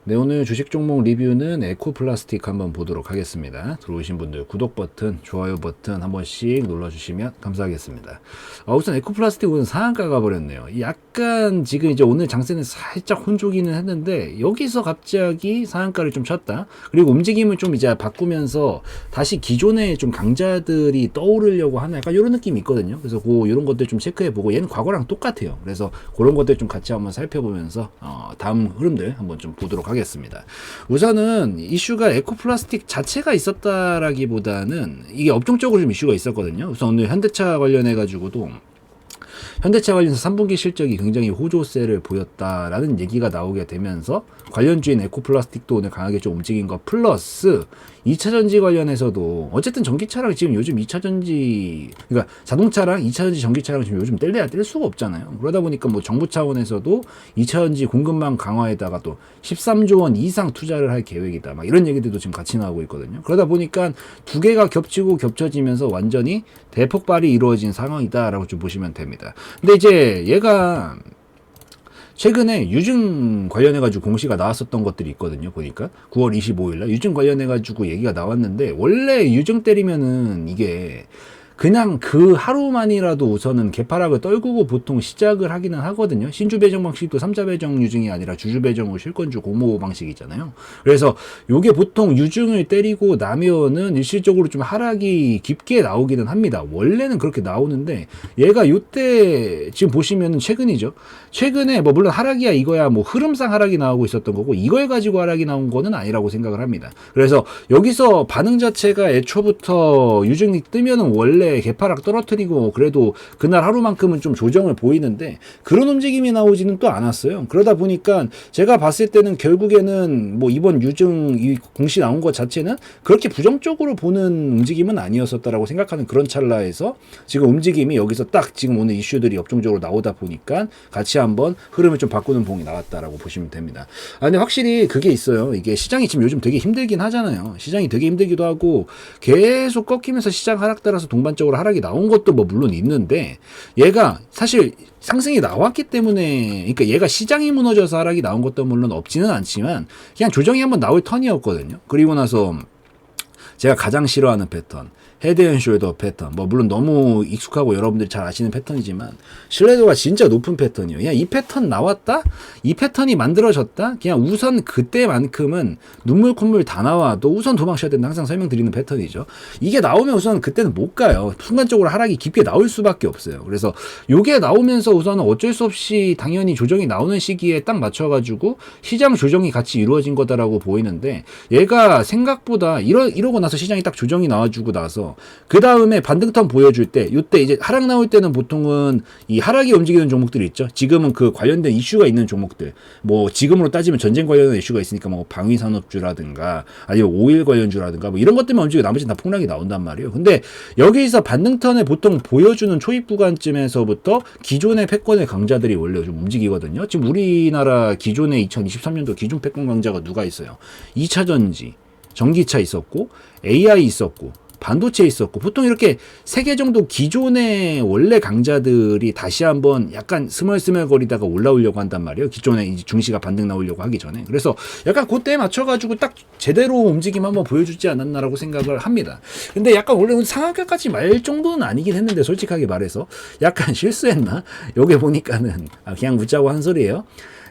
네, 오늘 주식 종목 리뷰는 에코플라스틱 한번 보도록 하겠습니다. 들어오신 분들 구독 버튼, 좋아요 버튼 한 번씩 눌러주시면 감사하겠습니다. 우선 에코플라스틱은 상한가 가버렸네요. 약간 지금 이제 오늘 장세는 살짝 혼조기는 했는데 여기서 갑자기 상한가를 좀 쳤다. 그리고 움직임을 좀 이제 바꾸면서 다시 기존의 좀 강자들이 떠오르려고 하는 약간 이런 느낌이 있거든요. 그래서 이런 것들 좀 체크해보고 얘는 과거랑 똑같아요. 그래서 그런 것들 좀 같이 한번 살펴보면서 다음 흐름들 한번 좀 보도록 하겠습니다. 우선은 이슈가 에코플라스틱 자체가 있었다라기보다는 이게 업종적으로 좀 이슈가 있었거든요. 우선 오늘 현대차 관련해 가지고도 현대차 관련해서 3분기 실적이 굉장히 호조세를 보였다라는 얘기가 나오게 되면서 관련주인 에코플라스틱도 오늘 강하게 좀 움직인 거 플러스 2차전지 관련해서도 어쨌든 전기차랑 지금 요즘 2차전지 그러니까 자동차랑 2차전지 전기차랑 지금 요즘 뗄래야 뗄 수가 없잖아요. 그러다 보니까 뭐 정부 차원에서도 2차전지 공급망 강화에다가 또 13조 원 이상 투자를 할 계획이다. 막 이런 얘기들도 지금 같이 나오고 있거든요. 그러다 보니까 두 개가 겹치고 겹쳐지면서 완전히 대폭발이 이루어진 상황이다라고 좀 보시면 됩니다. 근데 이제 얘가 최근에 유증 관련해가지고 공시가 나왔었던 것들이 있거든요. 보니까 9월 25일날 유증 관련해가지고 얘기가 나왔는데 원래 유증 때리면은 이게 그냥 그 하루만이라도 우선은 개파락을 떨구고 보통 시작을 하기는 하거든요. 신주 배정 방식도 3자 배정 유증이 아니라 주주 배정으로 실권주 공모 방식이잖아요. 그래서 요게 보통 유증을 때리고 나면은 일시적으로 좀 하락이 깊게 나오기는 합니다. 원래는 그렇게 나오는데 얘가 요때 지금 보시면은 최근이죠. 최근에 뭐 물론 하락이야 이거야 뭐 흐름상 하락이 나오고 있었던 거고 이걸 가지고 하락이 나온 거는 아니라고 생각을 합니다. 그래서 여기서 반응 자체가 애초부터 유증이 뜨면은 원래 개파락 떨어뜨리고 그래도 그날 하루만큼은 좀 조정을 보이는데 그런 움직임이 나오지는 또 않았어요. 그러다 보니까 제가 봤을 때는 결국에는 뭐 이번 유증 이 공시 나온 것 자체는 그렇게 부정적으로 보는 움직임은 아니었었다라고 생각하는 그런 찰나에서 지금 움직임이 여기서 딱 지금 오늘 이슈들이 업종적으로 나오다 보니까 같이 한번 흐름을 좀 바꾸는 봉이 나왔다라고 보시면 됩니다. 근데 확실히 그게 있어요. 이게 시장이 지금 요즘 되게 힘들긴 하잖아요. 시장이 되게 힘들기도 하고 계속 꺾이면서 시장 하락 따라서 동반적으로 하락이 나온 것도 뭐 물론 있는데 얘가 사실 상승이 나왔기 때문에 그러니까 얘가 시장이 무너져서 하락이 나온 것도 물론 없지는 않지만 그냥 조정이 한번 나올 턴이었거든요. 그리고 나서 제가 가장 싫어하는 패턴 헤드 앤 숄더 패턴 뭐 물론 너무 익숙하고 여러분들이 잘 아시는 패턴이지만 신뢰도가 진짜 높은 패턴이에요. 그냥 이 패턴 나왔다? 이 패턴이 만들어졌다? 그냥 우선 그때만큼은 눈물 콧물 다 나와도 우선 도망쳐야 된다 항상 설명드리는 패턴이죠. 이게 나오면 우선 그때는 못 가요. 순간적으로 하락이 깊게 나올 수밖에 없어요. 그래서 요게 나오면서 우선은 어쩔 수 없이 당연히 조정이 나오는 시기에 딱 맞춰가지고 시장 조정이 같이 이루어진 거다라고 보이는데 얘가 생각보다 이러고 나서 시장이 딱 조정이 나와주고 나서 그 다음에 반등턴 보여줄 때, 요때 이제 하락 나올 때는 보통은 이 하락이 움직이는 종목들이 있죠. 지금은 그 관련된 이슈가 있는 종목들. 뭐 지금으로 따지면 전쟁 관련된 이슈가 있으니까 뭐 방위산업주라든가 아니면 오일 관련주라든가 뭐 이런 것들만 움직이고 나머지는 다 폭락이 나온단 말이에요. 근데 여기서 반등턴을 보통 보여주는 초입 구간쯤에서부터 기존의 패권의 강자들이 원래 좀 움직이거든요. 지금 우리나라 기존의 2023년도 기존 패권 강자가 누가 있어요? 2차전지, 전기차 있었고 AI 있었고 반도체 있었고 보통 이렇게 3개 정도 기존의 원래 강자들이 다시 한번 약간 스멀스멀거리다가 올라오려고 한단 말이에요. 기존에 이제 중시가 반등 나오려고 하기 전에. 그래서 약간 그때에 맞춰가지고 딱 제대로 움직임 한번 보여주지 않았나라고 생각을 합니다. 근데 약간 원래 상한가까지 말 정도는 아니긴 했는데 솔직하게 말해서 약간 실수했나? 요게 보니까는 그냥 묻자고 한 소리예요.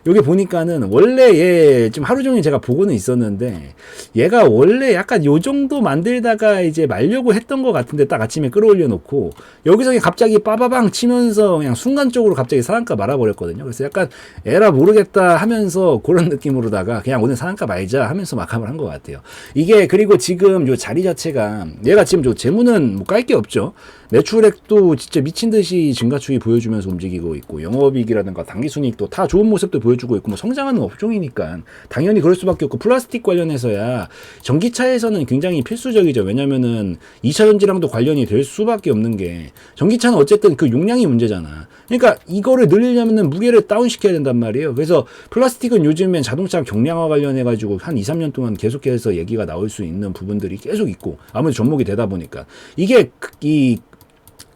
여기 보니까는 원래 얘 지금 하루 종일 제가 보고는 있었는데 얘가 원래 약간 요 정도 만들다가 이제 말려고 했던 것 같은데 딱 아침에 끌어올려 놓고 여기서 갑자기 빠바방 치면서 그냥 순간적으로 갑자기 상한가 말아버렸거든요. 그래서 약간 에라 모르겠다 하면서 그런 느낌으로다가 그냥 오늘 상한가 말자 하면서 마감을 한 것 같아요. 이게 그리고 지금 요 자리 자체가 얘가 지금 저 재무는 뭐 깔 게 없죠. 매출액도 진짜 미친 듯이 증가추이 보여주면서 움직이고 있고 영업이익이라든가 당기순이익도 다 좋은 모습도 보여주고 있고 뭐 성장하는 업종이니까 당연히 그럴 수밖에 없고 플라스틱 관련해서야 전기차에서는 굉장히 필수적이죠. 왜냐면은 2차전지랑도 관련이 될 수밖에 없는 게 전기차는 어쨌든 그 용량이 문제잖아. 그러니까 이거를 늘리려면은 무게를 다운시켜야 된단 말이에요. 그래서 플라스틱은 요즘엔 자동차 경량화 관련해가지고 한 2, 3년 동안 계속해서 얘기가 나올 수 있는 부분들이 계속 있고 아무래도 접목이 되다 보니까 이게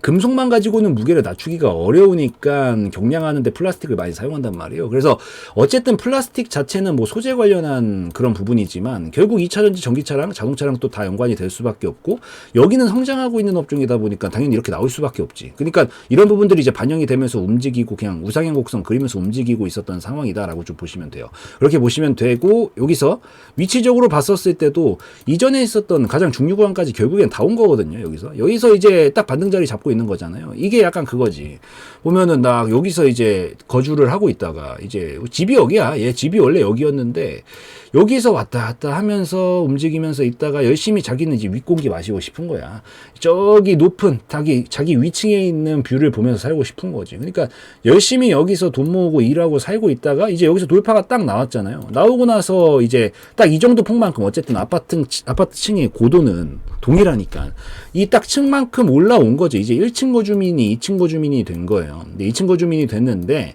금속만 가지고는 무게를 낮추기가 어려우니까 경량하는데 플라스틱을 많이 사용한단 말이에요. 그래서 어쨌든 플라스틱 자체는 뭐 소재 관련한 그런 부분이지만 결국 2차전지 전기차랑 자동차랑 또 다 연관이 될 수밖에 없고 여기는 성장하고 있는 업종이다 보니까 당연히 이렇게 나올 수밖에 없지. 그러니까 이런 부분들이 이제 반영이 되면서 움직이고 그냥 우상향 곡선 그리면서 움직이고 있었던 상황이다라고 좀 보시면 돼요. 그렇게 보시면 되고 여기서 위치적으로 봤었을 때도 이전에 있었던 가장 중류 구간까지 결국엔 다 온 거거든요. 여기서 이제 딱 반등 자리 잡고 있는 거잖아요. 이게 약간 그거지. 보면은 나 여기서 이제 거주를 하고 있다가 이제 집이 여기야. 얘 집이 원래 여기였는데 여기서 왔다 갔다 하면서 움직이면서 있다가 열심히 자기는 이제 윗공기 마시고 싶은 거야. 저기 높은 자기 위층에 있는 뷰를 보면서 살고 싶은 거지. 그러니까 열심히 여기서 돈 모으고 일하고 살고 있다가 이제 여기서 돌파가 딱 나왔잖아요. 나오고 나서 이제 딱 이 정도 폭만큼 어쨌든 아파트 층의 고도는 동일하니까 이 딱 층만큼 올라온 거죠. 이제 1층 거주민이 2층 거주민이 된 거예요. 근데 2층 거주민이 됐는데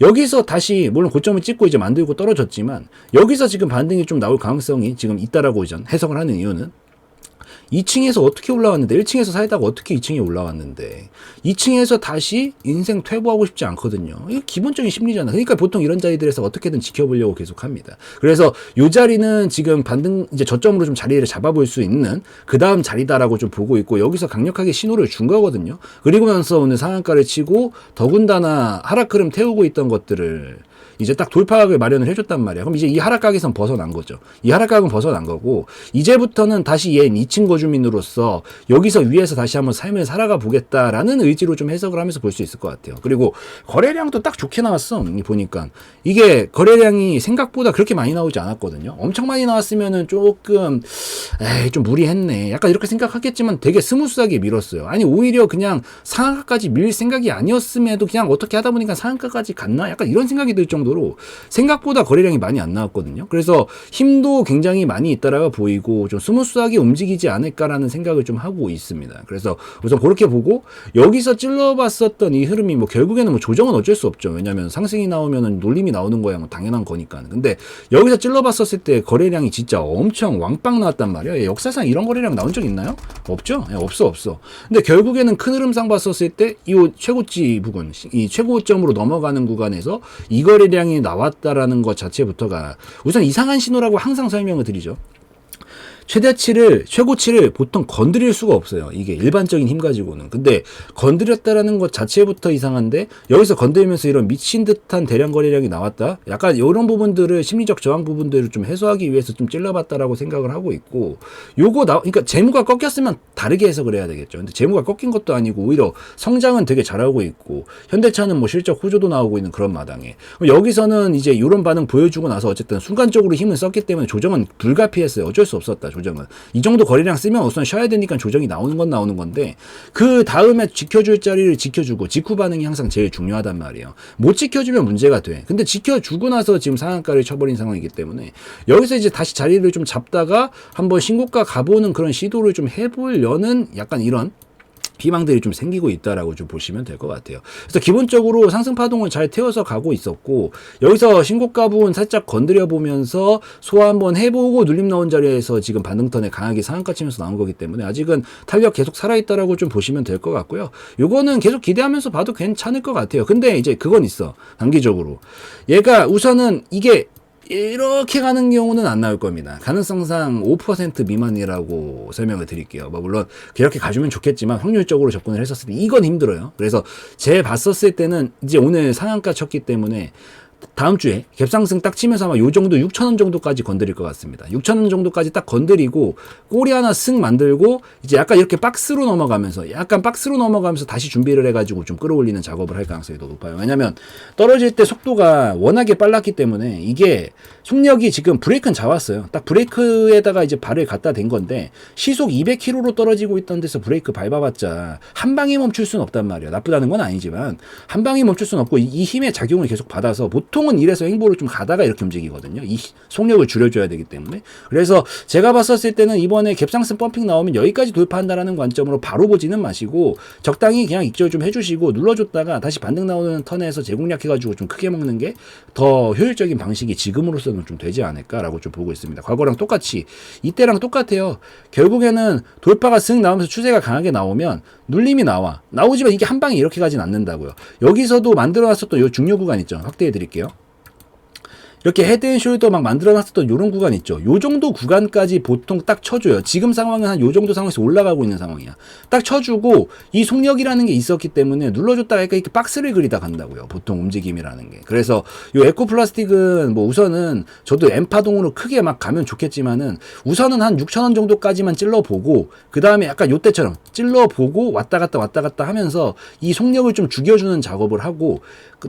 여기서 다시 물론 고점을 찍고 이제 만들고 떨어졌지만 여기서 지금 반등이 좀 나올 가능성이 지금 있다라고 이제 해석을 하는 이유는 2층에서 어떻게 올라왔는데 1층에서 살다가 어떻게 2층에 올라왔는데 2층에서 다시 인생 퇴보하고 싶지 않거든요. 이게 기본적인 심리잖아. 그러니까 보통 이런 자리들에서 어떻게든 지켜보려고 계속 합니다. 그래서 이 자리는 지금 반등 이제 저점으로 좀 자리를 잡아볼 수 있는 그 다음 자리다라고 좀 보고 있고 여기서 강력하게 신호를 준 거거든요. 그리고 나서 오늘 상한가를 치고 더군다나 하락 흐름 태우고 있던 것들을 이제 딱 돌파각을 마련을 해줬단 말이야. 그럼 이제 이 하락각에선 벗어난 거죠. 이 하락각은 벗어난 거고 이제부터는 다시 얘 2층 거주민으로서 여기서 위에서 다시 한번 삶을 살아가 보겠다라는 의지로 좀 해석을 하면서 볼 수 있을 것 같아요. 그리고 거래량도 딱 좋게 나왔어. 보니까 이게 거래량이 생각보다 그렇게 많이 나오지 않았거든요. 엄청 많이 나왔으면은 조금 좀 무리했네. 약간 이렇게 생각하겠지만 되게 스무스하게 밀었어요. 아니 오히려 그냥 상한가까지 밀 생각이 아니었음에도 그냥 어떻게 하다 보니까 상한가까지 갔나? 약간 이런 생각이 들 정도로 생각보다 거래량이 많이 안 나왔거든요. 그래서 힘도 굉장히 많이 있다라고 보이고 좀 스무스하게 움직이지 않을까라는 생각을 좀 하고 있습니다. 그래서 우선 그렇게 보고 여기서 찔러봤었던 이 흐름이 뭐 결국에는 뭐 조정은 어쩔 수 없죠. 왜냐하면 상승이 나오면은 놀림이 나오는 거야 뭐 당연한 거니까. 근데 여기서 찔러봤었을 때 거래량이 진짜 엄청 왕빵 나왔단 말이에요. 역사상 이런 거래량 나온 적 있나요? 없죠. 없어. 근데 결국에는 큰 흐름상 봤었을 때 이 최고치 부분, 이 최고점으로 넘어가는 구간에서 이 거래량이 나왔다라는 것 자체부터가 우선 이상한 신호라고 항상 설명을 드리죠. 최고치를 보통 건드릴 수가 없어요. 이게 일반적인 힘 가지고는. 근데 건드렸다라는 것 자체부터 이상한데 여기서 건드리면서 이런 미친 듯한 대량 거래량이 나왔다. 약간 이런 부분들을 심리적 저항 부분들을 좀 해소하기 위해서 좀 찔러봤다라고 생각을 하고 있고 그러니까 재무가 꺾였으면 다르게 해석을 해야 되겠죠. 근데 재무가 꺾인 것도 아니고 오히려 성장은 되게 잘하고 있고 현대차는 뭐 실적 호조도 나오고 있는 그런 마당에 여기서는 이제 이런 반응 보여주고 나서 어쨌든 순간적으로 힘을 썼기 때문에 조정은 불가피했어요. 어쩔 수 없었다. 조정은. 이 정도 거래량 쓰면 우선 쉬어야 되니까 조정이 나오는 건 나오는 건데 그 다음에 지켜줄 자리를 지켜주고 직후 반응이 항상 제일 중요하단 말이에요. 못 지켜주면 문제가 돼. 근데 지켜주고 나서 지금 상한가를 쳐버린 상황이기 때문에 여기서 이제 다시 자리를 좀 잡다가 한번 신고가 가보는 그런 시도를 좀 해보려는 약간 이런 희망들이 좀 생기고 있다라고 좀 보시면 될 것 같아요. 그래서 기본적으로 상승 파동을 잘 태워서 가고 있었고 여기서 신고가 부분 살짝 건드려 보면서 소화 한번 해보고 눌림 나온 자리에서 지금 반등턴에 강하게 상한가 치면서 나온 거기 때문에 아직은 탄력 계속 살아있다라고 좀 보시면 될 것 같고요. 요거는 계속 기대하면서 봐도 괜찮을 것 같아요. 근데 이제 그건 있어. 단기적으로 얘가 우선은 이게 이렇게 가는 경우는 안 나올 겁니다. 가능성상 5% 미만이라고 설명을 드릴게요. 뭐 물론 그렇게 가주면 좋겠지만 확률적으로 접근을 했었을 때 이건 힘들어요. 그래서 제 봤었을 때는 이제 오늘 상한가 쳤기 때문에 다음 주에 갭상승 딱 치면서 아마 요 정도 6,000원 정도까지 건드릴 것 같습니다. 6,000원 정도까지 딱 건드리고 꼬리 하나 쓱 만들고 이제 약간 이렇게 박스로 넘어가면서 다시 준비를 해가지고 좀 끌어올리는 작업을 할 가능성이 더 높아요. 왜냐면 떨어질 때 속도가 워낙에 빨랐기 때문에 이게 속력이 지금 브레이크는 잡았어요. 딱 브레이크에다가 이제 발을 갖다 댄 건데 시속 200km로 떨어지고 있던 데서 브레이크 밟아봤자 한 방에 멈출 수는 없단 말이에요. 나쁘다는 건 아니지만 한 방에 멈출 수는 없고 이 힘의 작용을 계속 받아서 보통은 이래서 행보를 좀 가다가 이렇게 움직이거든요. 이 속력을 줄여줘야 되기 때문에. 그래서 제가 봤었을 때는 이번에 갭상승 펌핑 나오면 여기까지 돌파한다라는 관점으로 바로 보지는 마시고 적당히 그냥 익절 좀 해주시고 눌러줬다가 다시 반등 나오는 턴에서 재공략해가지고 좀 크게 먹는 게 더 효율적인 방식이 지금으로서 정도는 좀 되지 않을까라고 좀 보고 있습니다. 과거랑 똑같이 이때랑 똑같아요. 결국에는 돌파가 쓱 나오면서 추세가 강하게 나오면 눌림이 나오지만 이게 한 방에 이렇게 가진 않는다고요. 여기서도 만들어놨었던 요 중요 구간 있죠. 확대해 드릴게요. 이렇게 헤드앤숄더 막 만들어놨었던 요런 구간 있죠. 요 정도 구간까지 보통 딱 쳐줘요. 지금 상황은 한 요 정도 상황에서 올라가고 있는 상황이야. 딱 쳐주고 이 속력이라는 게 있었기 때문에 눌러줬다가 이렇게 박스를 그리다 간다고요. 보통 움직임이라는 게. 그래서 요 에코플라스틱은 뭐 우선은 저도 M파동으로 크게 막 가면 좋겠지만은 우선은 한 6,000원 정도까지만 찔러보고 그 다음에 약간 요때처럼 찔러보고 왔다 갔다 하면서 이 속력을 좀 죽여주는 작업을 하고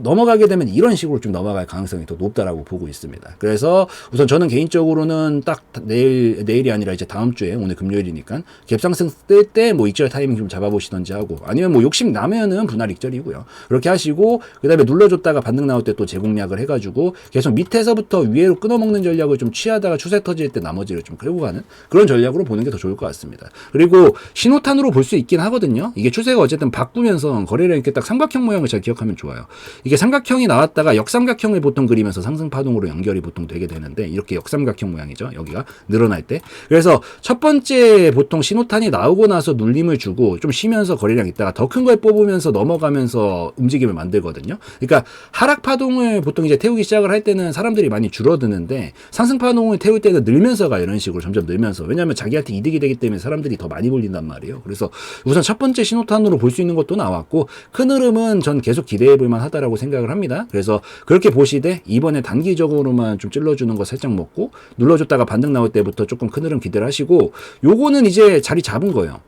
넘어가게 되면 이런 식으로 좀 넘어갈 가능성이 더 높다라고 보고 있습니다. 그래서 우선 저는 개인적으로는 딱 내일이 아니라 이제 다음 주에 오늘 금요일이니까 갭상승 뜰 때 뭐 익절 타이밍 좀 잡아보시던지 하고 아니면 뭐 욕심 나면은 분할 익절이고요. 그렇게 하시고 그 다음에 눌러줬다가 반등 나올 때 또 재공략을 해가지고 계속 밑에서부터 위로 끊어먹는 전략을 좀 취하다가 추세 터질 때 나머지를 좀 끌고 가는 그런 전략으로 보는 게 더 좋을 것 같습니다. 그리고 신호탄으로 볼 수 있긴 하거든요. 이게 추세가 어쨌든 바꾸면서 거래량 이렇게 딱 삼각형 모양을 잘 기억하면 좋아요. 이게 삼각형이 나왔다가 역삼각형을 보통 그리면서 상승 파동으로 연결이 보통 되게 되는데 이렇게 역삼각형 모양이죠. 여기가 늘어날 때. 그래서 첫 번째 보통 신호탄이 나오고 나서 눌림을 주고 좀 쉬면서 거래량 있다가 더 큰 걸 뽑으면서 넘어가면서 움직임을 만들거든요. 그러니까 하락 파동을 보통 이제 태우기 시작을 할 때는 사람들이 많이 줄어드는데 상승 파동을 태울 때는 늘면서가 이런 식으로 점점 늘면서 왜냐하면 자기한테 이득이 되기 때문에 사람들이 더 많이 몰린단 말이에요. 그래서 우선 첫 번째 신호탄으로 볼 수 있는 것도 나왔고 큰 흐름은 전 계속 기대해 볼 만하다라고 생각을 합니다. 그래서 그렇게 보시되 이번에 단기적으로만 좀 찔러주는 거 살짝 먹고 눌러줬다가 반등 나올 때부터 조금 큰 흐름 기대를 하시고 요거는 이제 자리 잡은 거예요.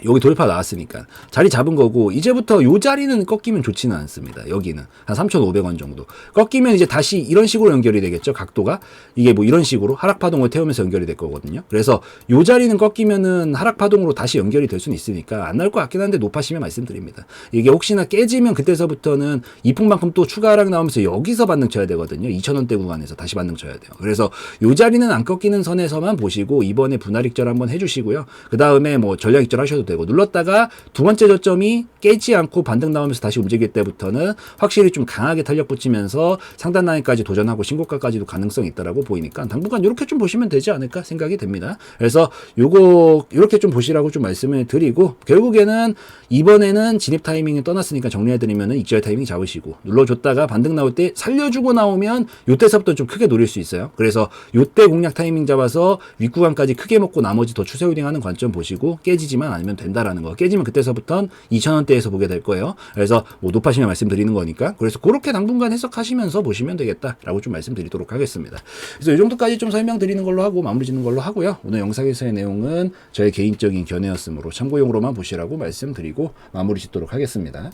여기 돌파 나왔으니까 자리 잡은 거고 이제부터 요 자리는 꺾이면 좋지는 않습니다. 여기는 한 3,500원 정도 꺾이면 이제 다시 이런 식으로 연결이 되겠죠. 각도가 이게 뭐 이런 식으로 하락 파동을 태우면서 연결이 될 거거든요. 그래서 요 자리는 꺾이면은 하락 파동으로 다시 연결이 될 수는 있으니까 안 나올 것 같긴 한데 높아시면 말씀드립니다. 이게 혹시나 깨지면 그때서부터는 이풍만큼 또 추가 하락 나오면서 여기서 반등 쳐야 되거든요. 2,000원대 구간에서 다시 반등 쳐야 돼요. 그래서 요 자리는 안 꺾이는 선에서만 보시고 이번에 분할 익절 한번 해주시고요. 그 다음에 뭐 전략 익절 하셔도 되고 눌렀다가 두 번째 저점이 깨지 않고 반등 나오면서 다시 움직일 때부터는 확실히 좀 강하게 탄력 붙이면서 상단 라인까지 도전하고 신고가까지도 가능성이 있다라고 보이니까 당분간 이렇게 좀 보시면 되지 않을까 생각이 됩니다. 그래서 요거 이렇게 좀 보시라고 좀 말씀을 드리고 결국에는 이번에는 진입 타이밍을 떠났으니까 정리해드리면은 익절 타이밍 잡으시고 눌러줬다가 반등 나올 때 살려주고 나오면 요때서부터 좀 크게 노릴 수 있어요. 그래서 요때 공략 타이밍 잡아서 윗구간까지 크게 먹고 나머지 더 추세 홀딩하는 관점 보시고 깨지지만 않으면 된다라는 거. 깨지면 그때서부터는 2,000원대에서 보게 될 거예요. 그래서 뭐 높아시면 말씀드리는 거니까. 그래서 그렇게 당분간 해석하시면서 보시면 되겠다라고 좀 말씀드리도록 하겠습니다. 그래서 이 정도까지 좀 설명드리는 걸로 하고 마무리 짓는 걸로 하고요. 오늘 영상에서의 내용은 저의 개인적인 견해였으므로 참고용으로만 보시라고 말씀드리고 마무리 짓도록 하겠습니다.